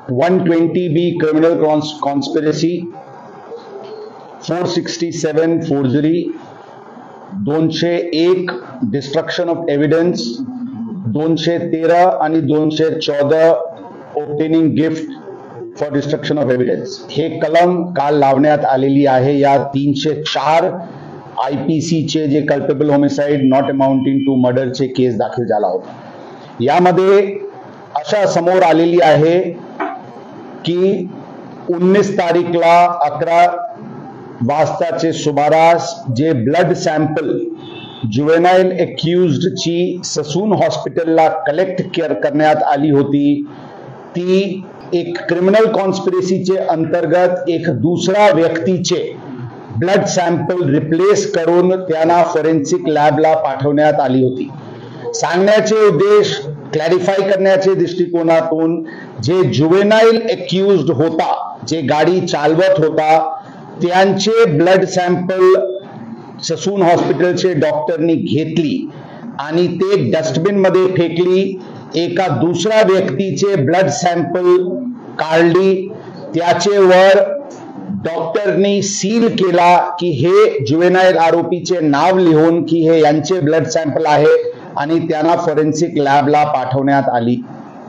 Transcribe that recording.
120B criminal conspiracy, 467 forgery, 201 destruction of evidence, 213 आणि 214 obtaining gift for destruction of evidence. हे कलम काल लावण्यात आलेली आहे. या 304 IPC चे जे culpable homicide not amounting to murder चे केस दाखल झाला होता. यामध्ये अशा समोर आलेली आहे की 19 तारीखला 11 वाजताचे सुमारास जे ब्लड सॅम्पल जुवेनाइल एक्युज्ड ची ससून हॉस्पिटलला कलेक्ट करण्यात आली होती, ती एक क्रिमिनल कॉन्स्पिरसीचे अंतर्गत एक दुसरा व्यक्तीचे ब्लड सॅम्पल रिप्लेस करून त्यांना फॉरेन्सिक लॅबला पाठवण्यात आली होती. सांगण्याचे उद्देश क्लॅरिफाय करण्याचे दृष्टिकोनातून जे जुवेनाइल एक्युज्ड होता, जे गाडी चालवत होता, त्यांचे ब्लड सॅम्पल ससून हॉस्पिटलचे डॉक्टरनी घेतली आणि ते डस्टबिन मध्ये फेकली. एका दुसऱ्या व्यक्तीचे ब्लड सॅम्पल काढली, त्याचे वर डॉक्टरनी सील केला की हे जुवेनाइल आरोपीचे नाव लिहून की हे यांचे ब्लड सॅम्पल आहे आणि त्यांना फॉरेन्सिक लॅबला पाठवण्यात आली.